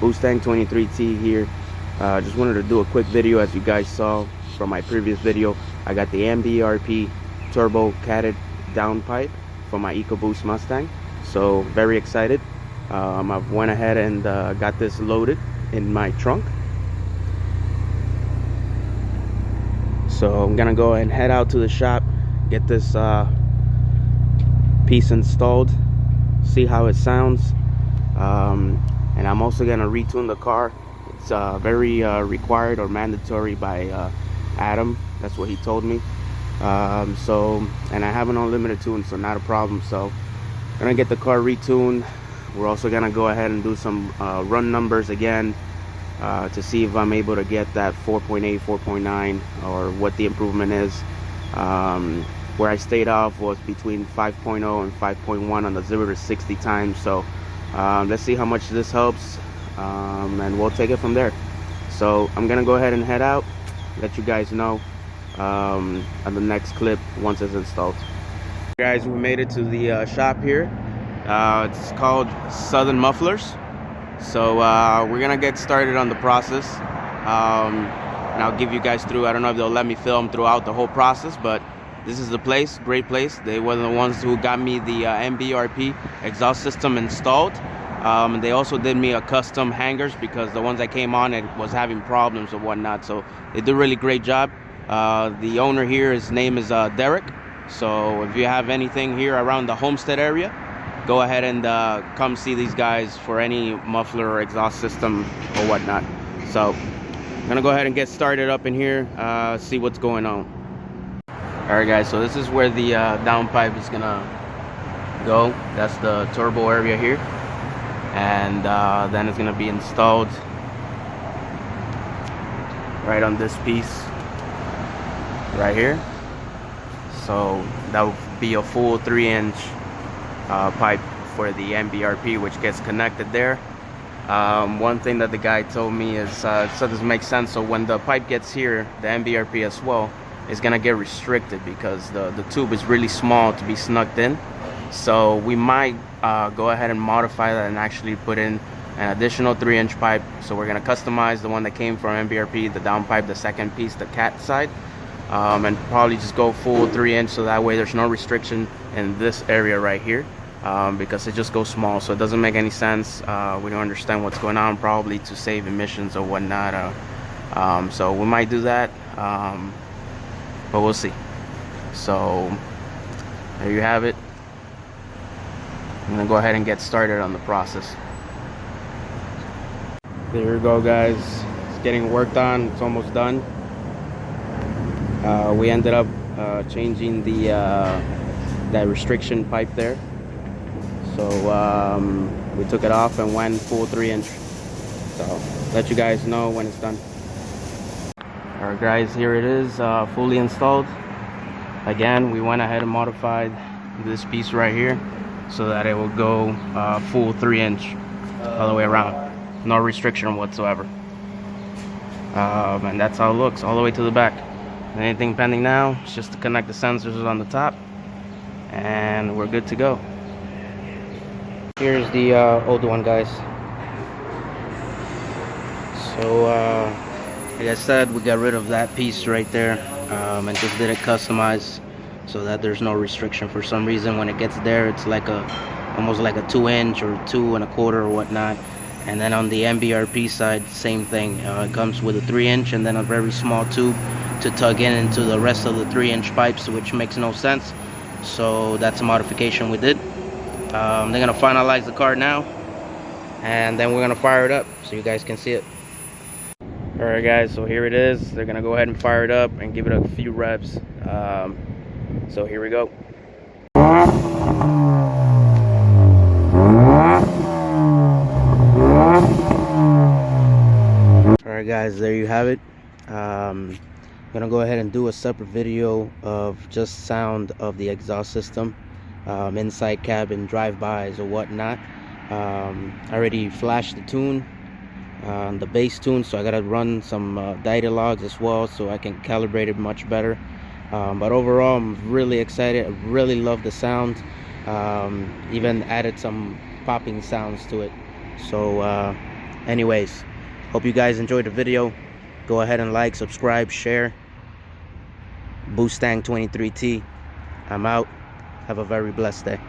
Mustang 23T here. Just wanted to do a quick video. As you guys saw from my previous video, I got the MBRP turbo catted downpipe for my EcoBoost Mustang, so very excited. I went ahead and got this loaded in my trunk, so I'm gonna go and head out to the shop, get this piece installed, see how it sounds, and I'm also gonna retune the car. It's very required or mandatory by Adam. That's what he told me. And I have an unlimited tune, so not a problem. So I'm gonna get the car retuned. We're also gonna go ahead and do some run numbers again to see if I'm able to get that 4.8, 4.9, or what the improvement is. Where I stayed off was between 5.0 and 5.1 on the 0 to 60 time. So let's see how much this helps, and we'll take it from there. So I'm gonna go ahead and head out, let you guys know on the next clip once it's installed. Guys, we made it to the shop here. It's called Southern Mufflers. So we're gonna get started on the process, and I'll give you guys through. I don't know if they'll let me film throughout the whole process, but this is the place, great place. They were the ones who got me the MBRP exhaust system installed. They also did me a custom hangers because the ones that came on it was having problems or whatnot. So they did a really great job. The owner here, his name is Derek. So if you have anything here around the Homestead area, go ahead and come see these guys for any muffler or exhaust system or whatnot. So I'm gonna go ahead and get started up in here, see what's going on. Alright guys, so this is where the downpipe is gonna go. That's the turbo area here, and then it's gonna be installed right on this piece right here. So that will be a full 3-inch pipe for the MBRP, which gets connected there. One thing that the guy told me is, so this makes sense, so when the pipe gets here, the MBRP as well is gonna get restricted because the tube is really small to be snugged in. So we might go ahead and modify that and actually put in an additional 3-inch pipe. So we're gonna customize the one that came from MBRP, the downpipe, the second piece, the cat side, and probably just go full 3-inch, so that way there's no restriction in this area right here, because it just goes small, so it doesn't make any sense. We don't understand what's going on, probably to save emissions or whatnot. So we might do that, but we'll see. So there you have it. I'm gonna go ahead and get started on the process. There you go, guys. It's getting worked on. It's almost done. We ended up changing the that restriction pipe there. So we took it off and went full 3-inch. So let you guys know when it's done. Alright guys, here it is, fully installed. Again, we went ahead and modified this piece right here so that it will go full 3-inch all the way around, no restriction whatsoever. And that's how it looks all the way to the back. Anything pending now is just to connect the sensors on the top, and we're good to go. Here's the old one, guys. So like I said, we got rid of that piece right there, and just did it customized so that there's no restriction. For some reason, when it gets there, it's like almost like a 2-inch or 2 1/4 or whatnot. And then on the MBRP side, same thing. It comes with a 3-inch and then a very small tube to tug into the rest of the 3-inch pipes, which makes no sense. So that's a modification we did. They're gonna finalize the car now, and then we're gonna fire it up so you guys can see it. Alright guys, so here it is. They're gonna go ahead and fire it up and give it a few reps. So here we go. Alright guys, there you have it. I'm gonna go ahead and do a separate video of just sound of the exhaust system, inside cabin drive-bys or whatnot. I already flashed the tune, the bass tune, so I gotta run some data logs as well so I can calibrate it much better. But overall, I'm really excited. I really love the sound. Even added some popping sounds to it. So Anyways, hope you guys enjoyed the video. Go ahead and like, subscribe, share. Mustang 23T. I'm out. Have a very blessed day.